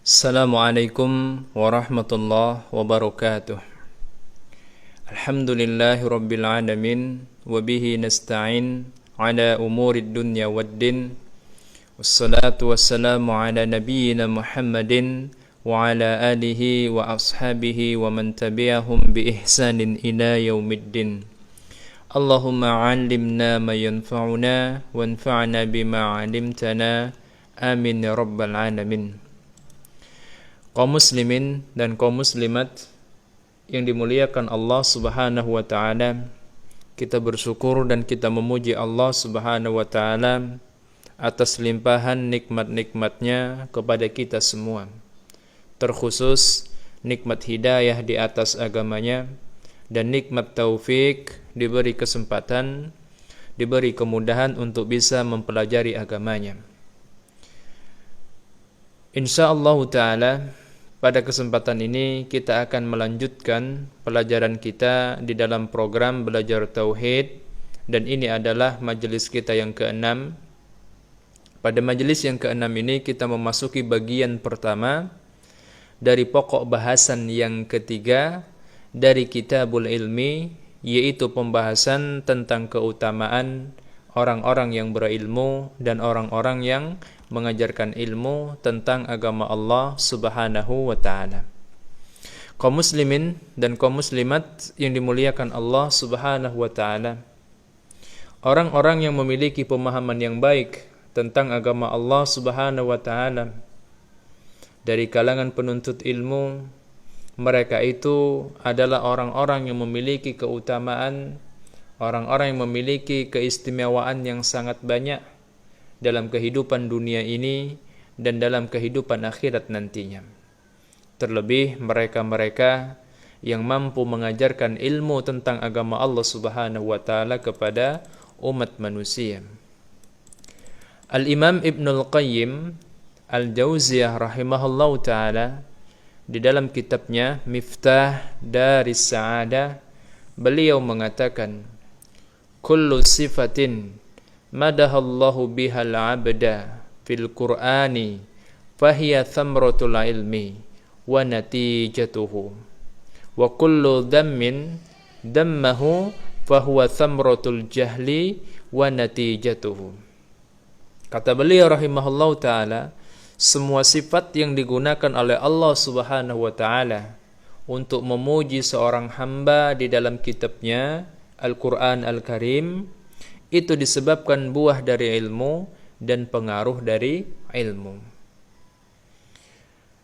Assalamualaikum warahmatullahi wabarakatuh. Alhamdulillahi rabbil alamin. Wabihi nasta'in ala umurid dunya waddin. Wassalatu wassalamu ala nabiyyina Muhammadin wa ala alihi wa ashabihi wa man tabi'ahum bi ihsanin ila yaumiddin. Allahumma 'allimna ma yanfa'una wanfa'na bima 'allamtana. Amin ya rabbal alamin. Kaum muslimin dan kaum muslimat yang dimuliakan Allah Subhanahu wa taala, kita bersyukur dan kita memuji Allah Subhanahu wa taala atas limpahan nikmat-nikmatnya kepada kita semua. Terkhusus nikmat hidayah di atas agamanya dan nikmat taufik, diberi kesempatan, diberi kemudahan untuk bisa mempelajari agamanya. Insyaallah taala pada kesempatan ini kita akan melanjutkan pelajaran kita di dalam program Belajar Tauhid, dan ini adalah majelis kita yang ke-6. Pada majelis yang ke-6 ini kita memasuki bagian pertama dari pokok bahasan yang ketiga dari Kitabul Ilmi, yaitu pembahasan tentang keutamaan orang-orang yang berilmu dan orang-orang yang mengajarkan ilmu tentang agama Allah Subhanahu wa taala. Kaum muslimin dan kaum muslimat yang dimuliakan Allah Subhanahu wa taala, orang-orang yang memiliki pemahaman yang baik tentang agama Allah Subhanahu wa taala dari kalangan penuntut ilmu, mereka itu adalah orang-orang yang memiliki keutamaan, orang-orang yang memiliki keistimewaan yang sangat banyak dalam kehidupan dunia ini dan dalam kehidupan akhirat nantinya. Terlebih mereka-mereka yang mampu mengajarkan ilmu tentang agama Allah Subhanahu wa taala kepada umat manusia. Al-Imam Ibnul Qayyim Al-Jauziyah rahimahullahu taala di dalam kitabnya Miftah Daris Sa'adah, beliau mengatakan, kullu sifatin madahallahu bihal abda fil qur'ani fahiya thamratul ilmi wa natijatuhu wa kullu dhammin dammahu fahuwa thamratul jahli wa natijatuhu. Kata beliau rahimahullahu ta'ala, semua sifat yang digunakan oleh Allah Subhanahu wa ta'ala untuk memuji seorang hamba di dalam kitabnya Al-Quran Al-Karim, itu disebabkan buah dari ilmu dan pengaruh dari ilmu.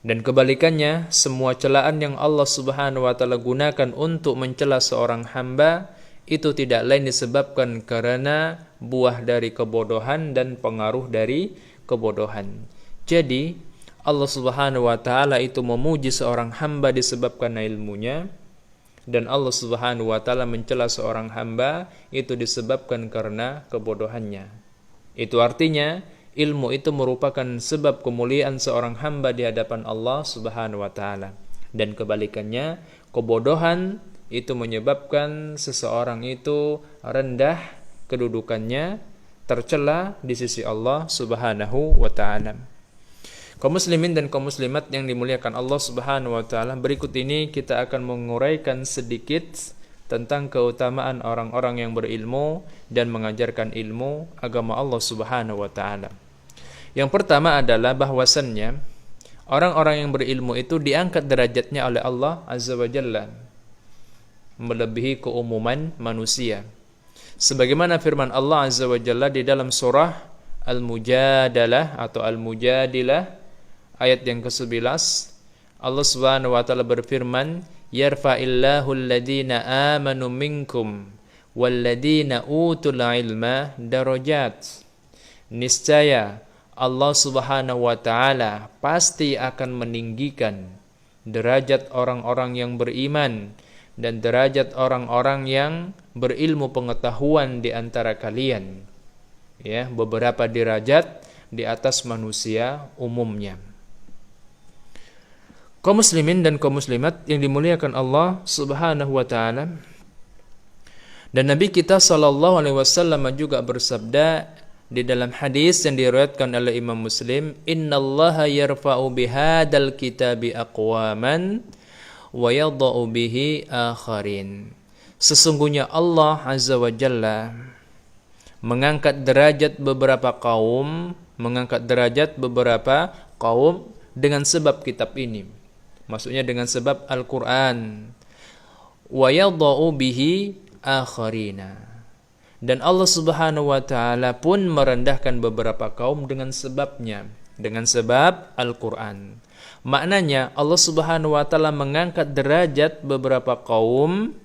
Dan kebalikannya, semua celaan yang Allah Subhanahu wa taala gunakan untuk mencela seorang hamba itu tidak lain disebabkan karena buah dari kebodohan dan pengaruh dari kebodohan. Jadi, Allah Subhanahu wa taala itu memuji seorang hamba disebabkan ilmunya, dan Allah Subhanahu wa taala mencela seorang hamba itu disebabkan karena kebodohannya. Itu artinya ilmu itu merupakan sebab kemuliaan seorang hamba di hadapan Allah Subhanahu wa taala, dan kebalikannya, kebodohan itu menyebabkan seseorang itu rendah kedudukannya, tercela di sisi Allah Subhanahu wa taala. Kaum muslimin dan kaum muslimat yang dimuliakan Allah Subhanahu wa taala, berikut ini kita akan menguraikan sedikit tentang keutamaan orang-orang yang berilmu dan mengajarkan ilmu agama Allah Subhanahu wa taala. Yang pertama adalah bahwasannya orang-orang yang berilmu itu diangkat derajatnya oleh Allah Azza wa Jalla melebihi keumuman manusia. Sebagaimana firman Allah Azza wa Jalla di dalam surah Al-Mujadalah atau Al-Mujadilah ayat yang ke-11, Allah Subhanahu wa taala berfirman, yarfa'illahu alladhina amanu minkum walladhina utul ilma darajat. Niscaya Allah Subhanahu wa taala pasti akan meninggikan derajat orang-orang yang beriman dan derajat orang-orang yang berilmu pengetahuan di antara kalian. Ya, beberapa derajat di atas manusia umumnya. Kaum muslimin dan kaum muslimat yang dimuliakan Allah Subhanahu wa taala, dan Nabi kita sallallahu alaihi wasallam juga bersabda, di dalam hadis yang diriwayatkan oleh Imam Muslim, innallaha yarfa'u bihadzal kitabi aqwaman wa yadha'u bihi akharin. Sesungguhnya Allah Azza wa Jalla mengangkat derajat beberapa kaum, dengan sebab kitab ini. Maksudnya dengan sebab Al-Qur'an. Wa yadha'u bihi akharina. Dan Allah Subhanahu wa taala pun merendahkan beberapa kaum dengan sebabnya, dengan sebab Al-Qur'an. Maknanya Allah Subhanahu wa taala mengangkat derajat beberapa kaum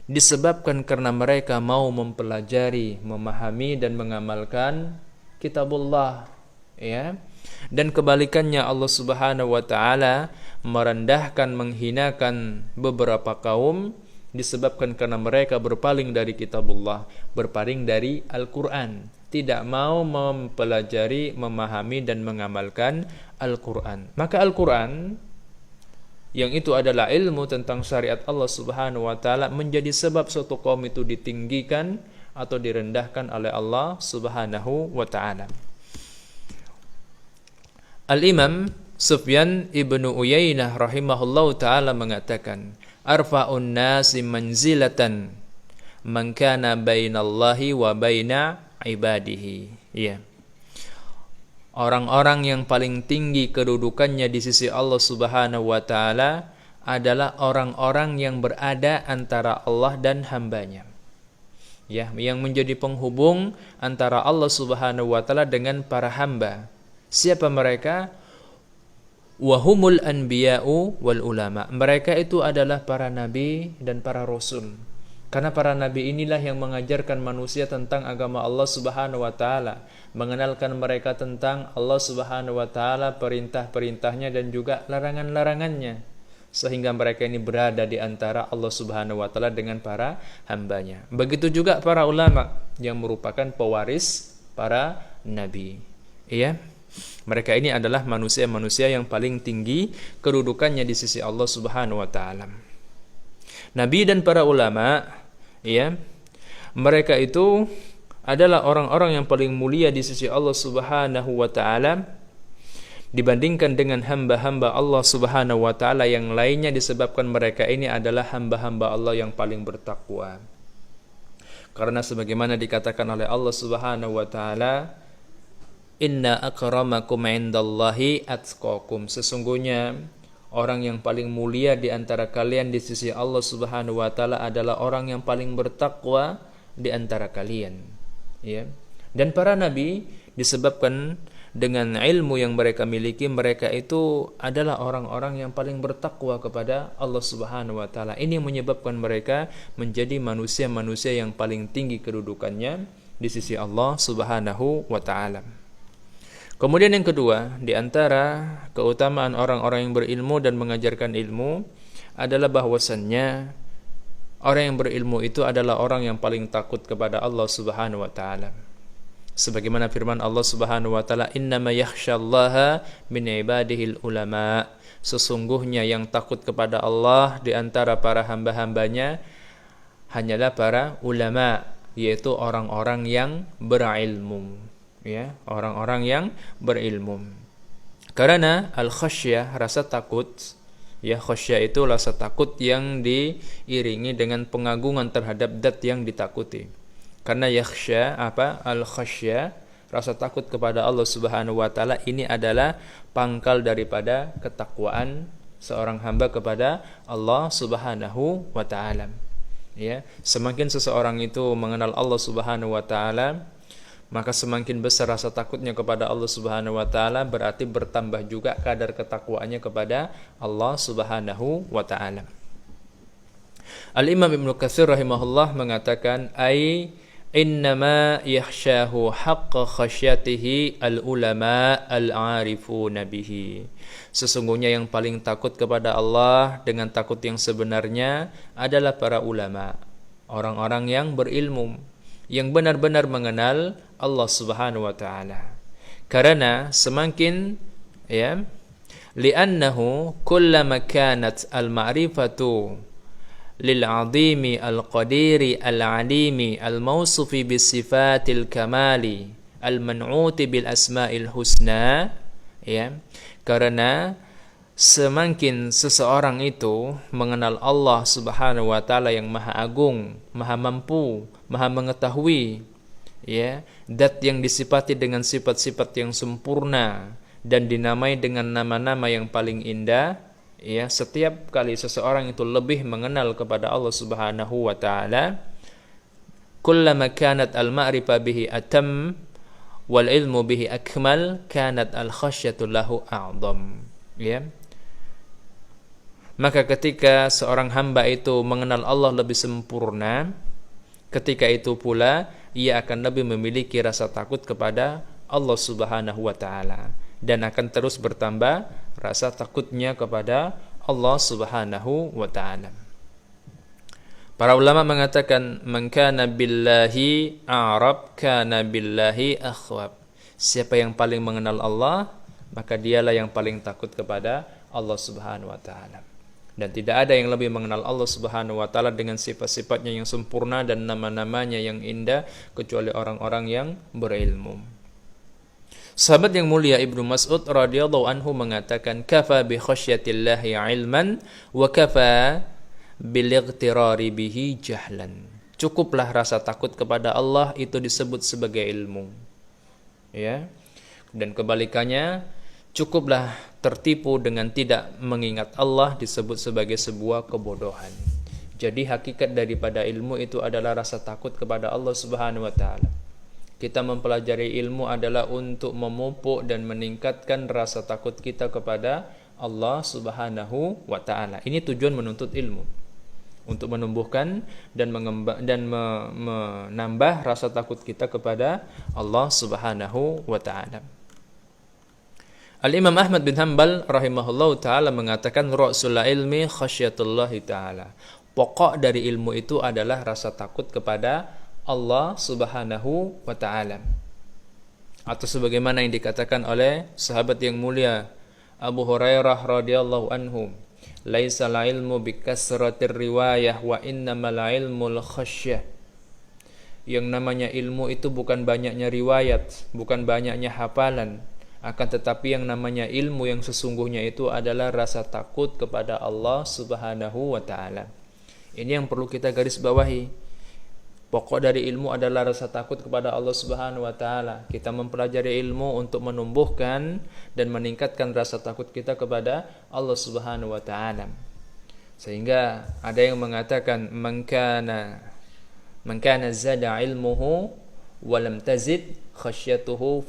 disebabkan karena mereka mau mempelajari, memahami dan mengamalkan kitabullah, ya. Dan kebalikannya Allah Subhanahu wa taala merendahkan, menghinakan beberapa kaum disebabkan karena mereka berpaling dari kitabullah, berpaling dari Al-Qur'an, tidak mau mempelajari, memahami dan mengamalkan Al-Qur'an. Maka Al-Qur'an yang itu adalah ilmu tentang syariat Allah Subhanahu wa taala menjadi sebab suatu kaum itu ditinggikan atau direndahkan oleh Allah Subhanahu wa taala. Al-Imam Sufyan ibnu Uyainah rahimahullahu taala mengatakan, arfa'un nasi manzilatan man kana bainallahi wa baina ibadihi. Ya. Orang-orang yang paling tinggi kedudukannya di sisi Allah Subhanahu wa taala adalah orang-orang yang berada antara Allah dan hambanya. Ya, yang menjadi penghubung antara Allah Subhanahu wa taala dengan para hamba. Siapa mereka? Wahumul anbiya'u wal ulama. Mereka itu adalah para nabi dan para rasul. Karena para nabi inilah yang mengajarkan manusia tentang agama Allah Subhanahu wa taala, mengenalkan mereka tentang Allah Subhanahu wa taala, perintah-perintahnya dan juga larangan-larangannya, sehingga mereka ini berada di antara Allah Subhanahu wa taala dengan para hambanya. Begitu juga para ulama yang merupakan pewaris para nabi. Iya. Mereka ini adalah manusia-manusia yang paling tinggi kedudukannya di sisi Allah Subhanahu wa taala. Nabi dan para ulama, ya, mereka itu adalah orang-orang yang paling mulia di sisi Allah Subhanahu wa taala dibandingkan dengan hamba-hamba Allah Subhanahu wa taala yang lainnya, disebabkan mereka ini adalah hamba-hamba Allah yang paling bertakwa. Karena sebagaimana dikatakan oleh Allah Subhanahu wa taala, inna akramakum indallahi atqakum. Sesungguhnya orang yang paling mulia di antara kalian di sisi Allah Subhanahu wa taala adalah orang yang paling bertakwa di antara kalian. Ya. Dan para nabi disebabkan dengan ilmu yang mereka miliki, mereka itu adalah orang-orang yang paling bertakwa kepada Allah Subhanahu wa taala. Ini menyebabkan mereka menjadi manusia-manusia yang paling tinggi kedudukannya di sisi Allah Subhanahu wa taala. Kemudian yang kedua, di antara keutamaan orang-orang yang berilmu dan mengajarkan ilmu adalah bahwasannya orang yang berilmu itu adalah orang yang paling takut kepada Allah Subhanahu wa taala. Sebagaimana firman Allah Subhanahu wa taala, "Innama yakhsyallaha min ibadihil ulama." Sesungguhnya yang takut kepada Allah di antara para hamba-hambanya hanyalah para ulama, yaitu orang-orang yang berilmu. Ya, orang-orang yang berilmu. Karena al-khasyah, rasa takut, ya, khasyah itu rasa takut yang diiringi dengan pengagungan terhadap zat yang ditakuti. Karena yakhsya, al-khasyah, rasa takut kepada Allah Subhanahu wa taala, ini adalah pangkal daripada ketakwaan seorang hamba kepada Allah Subhanahu wa taala. Ya, semakin seseorang itu mengenal Allah Subhanahu wa taala, maka semakin besar rasa takutnya kepada Allah Subhanahu wa taala, berarti bertambah juga kadar ketakwaannya kepada Allah Subhanahu wa taala. Al-Imam Ibnu Katsir rahimahullah mengatakan, ai innama yakhshahu haqqa khasyatihi al-ulama al-arifuna bihi. Sesungguhnya yang paling takut kepada Allah dengan takut yang sebenarnya adalah para ulama, orang-orang yang berilmu, yang benar-benar mengenal Allah Subhanahu wa taala. Karena semakin, ya, li'annahu kullama kanat al-ma'rifatu lil-'azimi al-qadiri al-'alimi al-mawsufi bisifatil kamali al-man'uti bil asma'il husna, ya. Karena semakin seseorang itu mengenal Allah Subhanahu wa taala yang Maha Agung, Maha Mampu, Maha Mengetahui, ya, zat yang disifati dengan sifat-sifat yang sempurna dan dinamai dengan nama-nama yang paling indah, ya, setiap kali seseorang itu lebih mengenal kepada Allah Subhanahu wa taala, kullama kanat al-ma'rifah bihi atam wal ilmu bihi akmal kanat al-khasyatu lahu a'dham, ya. Maka ketika seorang hamba itu mengenal Allah lebih sempurna, ketika itu pula ia akan lebih memiliki rasa takut kepada Allah Subhanahu wa taala dan akan terus bertambah rasa takutnya kepada Allah Subhanahu wa taala. Para ulama mengatakan man kana billahi a'rab kana billahi akhwab. Siapa yang paling mengenal Allah, maka dialah yang paling takut kepada Allah Subhanahu wa taala. Dan tidak ada yang lebih mengenal Allah Subhanahu wa taala dengan sifat-sifatnya yang sempurna dan nama-namanya yang indah kecuali orang-orang yang berilmu. Sahabat yang mulia Ibnu Mas'ud radhiyallahu anhu mengatakan, "Kafa bi khasyatillahi 'ilman wa kafa bil ightirari bihi jahlan." Cukuplah rasa takut kepada Allah itu disebut sebagai ilmu. Ya. Dan kebalikannya, cukuplah tertipu dengan tidak mengingat Allah disebut sebagai sebuah kebodohan. Jadi hakikat daripada ilmu itu adalah rasa takut kepada Allah Subhanahu wa taala. Kita mempelajari ilmu adalah untuk memupuk dan meningkatkan rasa takut kita kepada Allah Subhanahu wa taala. Ini tujuan menuntut ilmu. Untuk menumbuhkan dan menambah rasa takut kita kepada Allah Subhanahu wa taala. Al-Imam Ahmad bin Hanbal rahimahullahu ta'ala mengatakan ra'sul ilmi khasyatullah ta'ala. Pokok dari ilmu itu adalah rasa takut kepada Allah Subhanahu wa ta'ala. Atau sebagaimana yang dikatakan oleh sahabat yang mulia Abu Hurairah radhiyallahu anhu, laisal ilmu bikasratir riwayah wa innamal ilmul khasyah. Yang namanya ilmu itu bukan banyaknya riwayat, bukan banyaknya hafalan. Akan tetapi yang namanya ilmu yang sesungguhnya itu adalah rasa takut kepada Allah Subhanahu wa ta'ala. Ini yang perlu kita garis bawahi. Pokok dari ilmu adalah rasa takut kepada Allah Subhanahu wa ta'ala. Kita mempelajari ilmu untuk menumbuhkan dan meningkatkan rasa takut kita kepada Allah Subhanahu wa ta'ala. Sehingga ada yang mengatakan man kana zada ilmuhu walam tazid khasyatuhu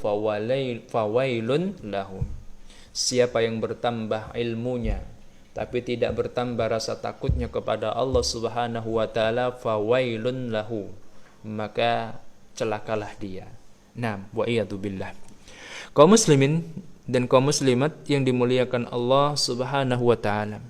fawailun lahum. Siapa yang bertambah ilmunya tapi tidak bertambah rasa takutnya kepada Allah Subhanahu wa taala, fawailun lahu, maka celakalah dia. Naam, wa iyadu billah. Kaum muslimin dan kaum muslimat yang dimuliakan Allah Subhanahu wa taala.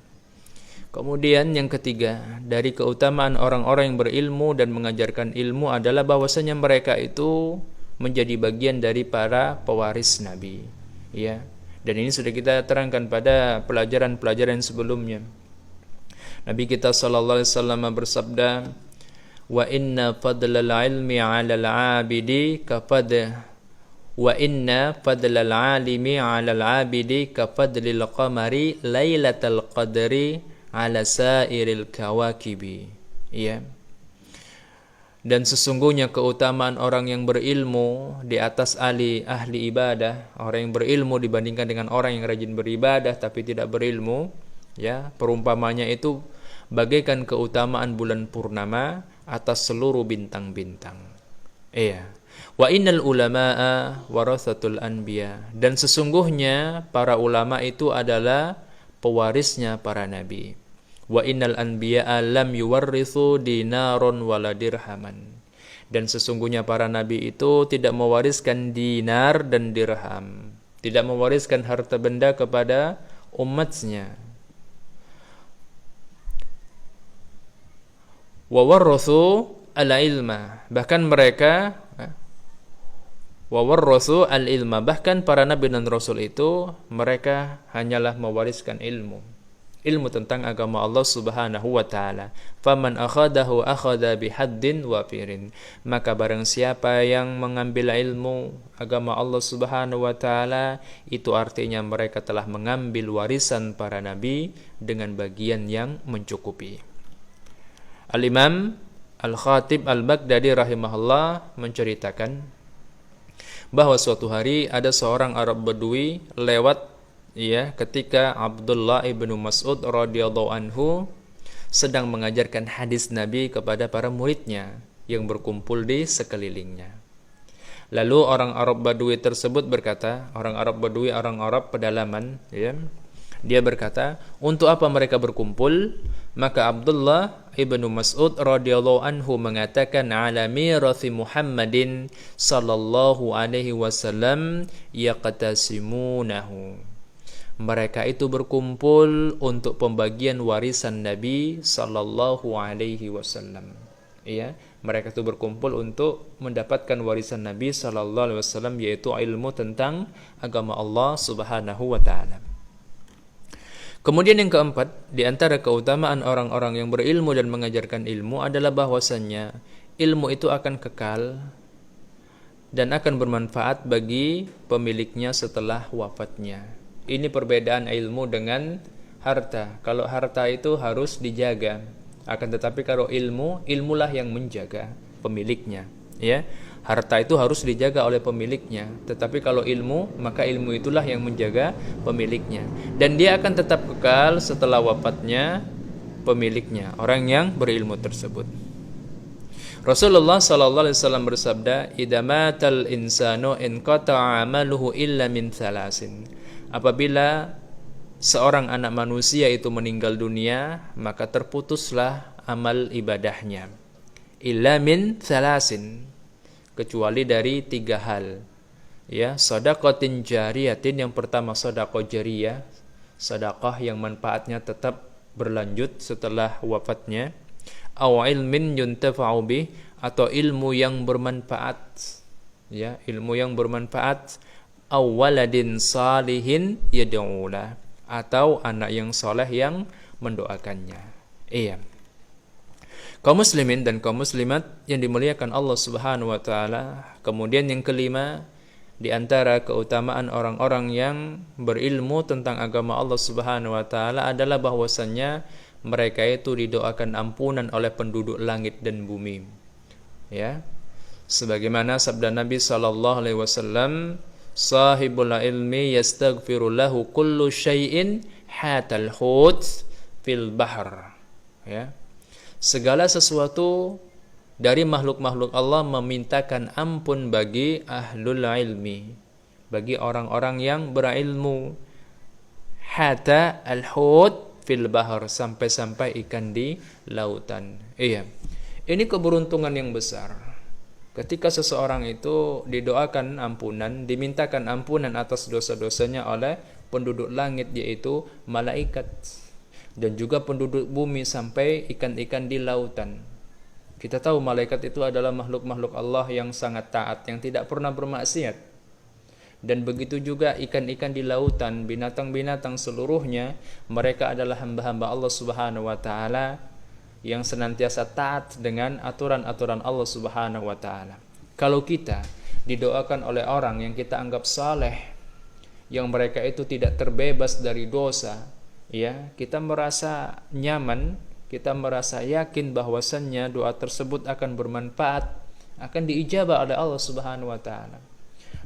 Kemudian yang ketiga, dari keutamaan orang-orang yang berilmu dan mengajarkan ilmu adalah bahwasanya mereka itu menjadi bagian dari para pewaris Nabi, ya. Dan ini sudah kita terangkan pada pelajaran-pelajaran sebelumnya. Nabi kita sallallahu alaihi wasallam bersabda, "Wa inna fadlal ilmi 'alal 'abidi wa inna fadlal 'alimi 'alal 'abidi ka fadlil qamari lailatal qadri 'ala sairil kawakibi." Ya. Dan sesungguhnya keutamaan orang yang berilmu di atas ahli ibadah, orang yang berilmu dibandingkan dengan orang yang rajin beribadah tapi tidak berilmu, ya, perumpamanya itu bagaikan keutamaan bulan purnama atas seluruh bintang-bintang. Iya. Wa innal ulama'a warathatul anbiya. Dan sesungguhnya para ulama itu adalah pewarisnya para nabi. Wa innal anbiya'a lam yuwarrithu dinaron wala dirhaman. Dan sesungguhnya para nabi itu tidak mewariskan dinar dan dirham, tidak mewariskan harta benda kepada umatnya. Wa warrathu al-ilma, bahkan mereka wa warrathu al-ilma, bahkan para nabi dan rasul itu mereka hanyalah mewariskan ilmu. ilmu tentang agama Allah Subhanahu wa taala. Faman akhadahu akhadha bihaddin wafirin. Maka barang siapa yang mengambil ilmu agama Allah Subhanahu wa taala, itu artinya mereka telah mengambil warisan para nabi dengan bagian yang mencukupi. Al-Imam Al-Khatib Al-Baghdadi rahimahullah menceritakan bahwa suatu hari ada seorang Arab Badui lewat ketika Abdullah ibnu Mas'ud radhiyallahu anhu sedang mengajarkan hadis Nabi kepada para muridnya yang berkumpul di sekelilingnya. Lalu orang Arab Badui tersebut berkata, orang Arab Badui, orang Arab pedalaman, dia berkata, untuk apa mereka berkumpul? Maka Abdullah ibnu Mas'ud radhiyallahu anhu mengatakan, ala mirathi Muhammadin sallallahu alaihi wasallam yaqtasimunahu. Mereka itu berkumpul untuk pembagian warisan Nabi sallallahu alaihi wasallam. Mereka itu berkumpul untuk mendapatkan warisan Nabi sallallahu alaihi wasallam, yaitu ilmu tentang agama Allah Subhanahu wa taala. Kemudian yang keempat, di antara keutamaan orang-orang yang berilmu dan mengajarkan ilmu adalah bahwasannya ilmu itu akan kekal dan akan bermanfaat bagi pemiliknya setelah wafatnya. Ini perbedaan ilmu dengan harta. Kalau harta itu harus dijaga, akan tetapi kalau ilmu, ilmulah yang menjaga pemiliknya. Harta itu harus dijaga oleh pemiliknya, tetapi kalau ilmu, maka ilmu itulah yang menjaga pemiliknya, dan dia akan tetap kekal setelah wafatnya pemiliknya, orang yang berilmu tersebut. Rasulullah sallallahu alaihi wasallam bersabda, "Idza matal insanu inqata'a 'amaluhu illa min thalasin." Apabila seorang anak manusia itu meninggal dunia, maka terputuslah amal ibadahnya. Illa min thalasin, kecuali dari 3 hal. Shadaqatin jariyatin, yang pertama sedekah jariyah, sedekah yang manfaatnya tetap berlanjut setelah wafatnya. Aw ilmin yuntafa'u bih, atau ilmu yang bermanfaat. Ilmu yang bermanfaat. Aw waladin salihin yad'ulah, atau anak yang soleh yang mendoakannya. Kaum muslimin dan kaum muslimat yang dimuliakan Allah Subhanahu wa taala. Kemudian yang kelima, di antara keutamaan orang-orang yang berilmu tentang agama Allah Subhanahu wa taala adalah bahwasannya mereka itu didoakan ampunan oleh penduduk langit dan bumi. Sebagaimana sabda Nabi sallallahu alaihi wasallam, sahibul ilmi yastaghfiru lahu kullu syai'in hatal hut fil bahr. Segala sesuatu dari makhluk-makhluk Allah memintakan ampun bagi ahlul ilmi, bagi orang-orang yang berilmu. Hatta al-hut fil bahr, sampai-sampai ikan di lautan. Ini keberuntungan yang besar. Ketika seseorang itu didoakan ampunan, dimintakan ampunan atas dosa-dosanya oleh penduduk langit, yaitu malaikat, dan juga penduduk bumi sampai ikan-ikan di lautan. Kita tahu malaikat itu adalah makhluk-makhluk Allah yang sangat taat, yang tidak pernah bermaksiat. Dan begitu juga ikan-ikan di lautan, binatang-binatang seluruhnya, mereka adalah hamba-hamba Allah Subhanahu wa taala yang senantiasa taat dengan aturan-aturan Allah Subhanahu wa taala. Kalau kita didoakan oleh orang yang kita anggap saleh, yang mereka itu tidak terbebas dari dosa, kita merasa nyaman, kita merasa yakin bahwasannya doa tersebut akan bermanfaat, akan diijabah oleh Allah Subhanahu wa taala.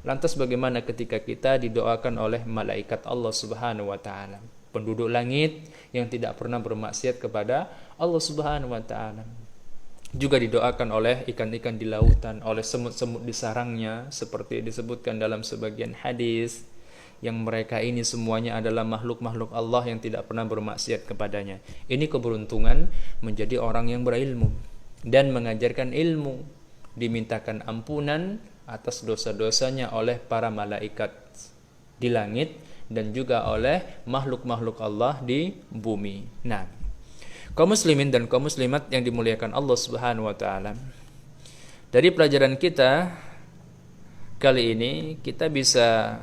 Lantas bagaimana ketika kita didoakan oleh malaikat Allah Subhanahu wa taala, penduduk langit yang tidak pernah bermaksiat kepada Allah Subhanahu wa taala, juga didoakan oleh ikan-ikan di lautan, oleh semut-semut di sarangnya, seperti disebutkan dalam sebagian hadis, yang mereka ini semuanya adalah makhluk-makhluk Allah yang tidak pernah bermaksiat kepadanya. Ini keberuntungan menjadi orang yang berilmu dan mengajarkan ilmu, dimintakan ampunan atas dosa-dosanya oleh para malaikat di langit dan juga oleh makhluk-makhluk Allah di bumi. Kaum muslimin dan kaum muslimat yang dimuliakan Allah Subhanahu wa taala, dari pelajaran kita kali ini kita bisa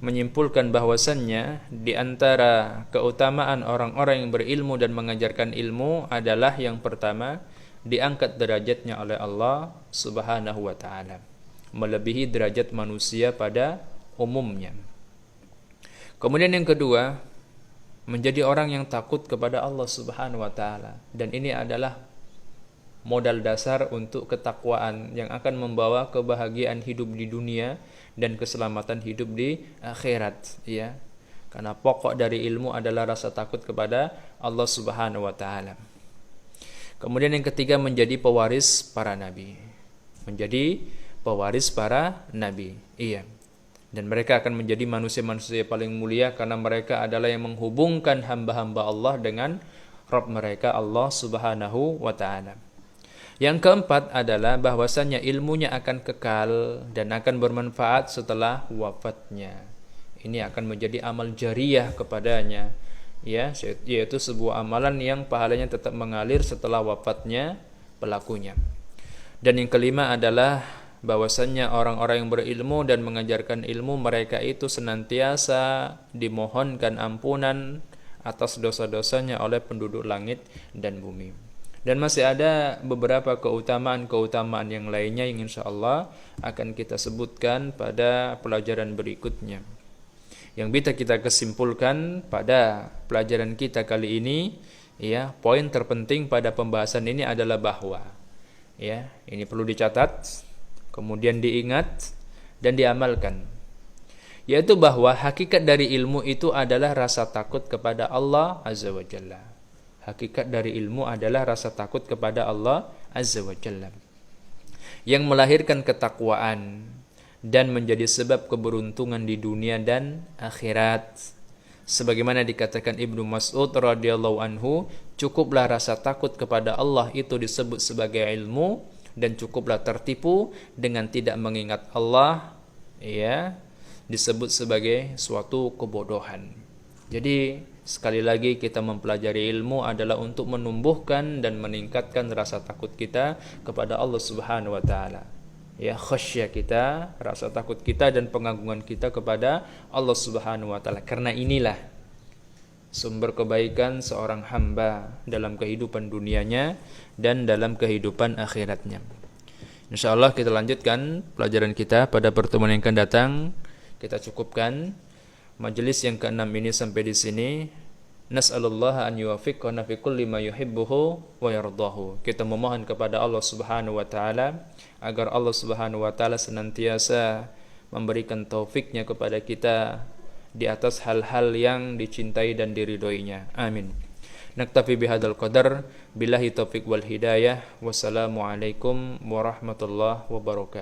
menyimpulkan bahwasannya di antara keutamaan orang-orang yang berilmu dan mengajarkan ilmu adalah yang pertama, diangkat derajatnya oleh Allah Subhanahu wa taala, melebihi derajat manusia pada umumnya. Kemudian yang kedua, menjadi orang yang takut kepada Allah Subhanahu wa taala, dan ini adalah modal dasar untuk ketakwaan yang akan membawa kebahagiaan hidup di dunia dan keselamatan hidup di akhirat, ya. Karena pokok dari ilmu adalah rasa takut kepada Allah Subhanahu wa taala. Kemudian yang ketiga, menjadi pewaris para nabi. Menjadi pewaris para nabi. Iya. Dan mereka akan menjadi manusia-manusia paling mulia karena mereka adalah yang menghubungkan hamba-hamba Allah dengan Rabb mereka Allah Subhanahu wa taala. Yang keempat adalah bahwasannya ilmunya akan kekal dan akan bermanfaat setelah wafatnya. Ini akan menjadi amal jariyah kepadanya, ya, yaitu sebuah amalan yang pahalanya tetap mengalir setelah wafatnya pelakunya. Dan yang kelima adalah bahwasannya orang-orang yang berilmu dan mengajarkan ilmu mereka itu senantiasa dimohonkan ampunan atas dosa-dosanya oleh penduduk langit dan bumi. Dan masih ada beberapa keutamaan-keutamaan yang lainnya yang insyaallah akan kita sebutkan pada pelajaran berikutnya. Yang bisa kita kesimpulkan pada pelajaran kita kali ini, ya, poin terpenting pada pembahasan ini adalah bahwa, ya, ini perlu dicatat, kemudian diingat dan diamalkan. Yaitu bahwa hakikat dari ilmu itu adalah rasa takut kepada Allah Azza wa Jalla. Hakikat dari ilmu adalah rasa takut kepada Allah Azza wa Jalla, yang melahirkan ketakwaan dan menjadi sebab keberuntungan di dunia dan akhirat. Sebagaimana dikatakan Ibnu Mas'ud radhiyallahu anhu, cukuplah rasa takut kepada Allah itu disebut sebagai ilmu, dan cukuplah tertipu dengan tidak mengingat Allah, ya, disebut sebagai suatu kebodohan. Jadi sekali lagi, kita mempelajari ilmu adalah untuk menumbuhkan dan meningkatkan rasa takut kita kepada Allah Subhanahu wa taala. Ya, khasyah kita, rasa takut kita dan pengagungan kita kepada Allah Subhanahu wa taala. Karena inilah sumber kebaikan seorang hamba dalam kehidupan dunianya dan dalam kehidupan akhiratnya. Insyaallah kita lanjutkan pelajaran kita pada pertemuan yang akan datang. Kita cukupkan majelis yang ke-6 ini sampai di sini. Nas'alullah an yuwaffiqana fi kulli ma yuhibbuhu wa yardahu. Kita memohon kepada Allah Subhanahu wa taala agar Allah Subhanahu wa taala senantiasa memberikan taufiknya kepada kita di atas hal-hal yang dicintai dan diridhoinya. Amin. Naktafi bihadzal qadar, billahi taufiq wal hidayah. Wassalamualaikum warahmatullahi wabarakatuh.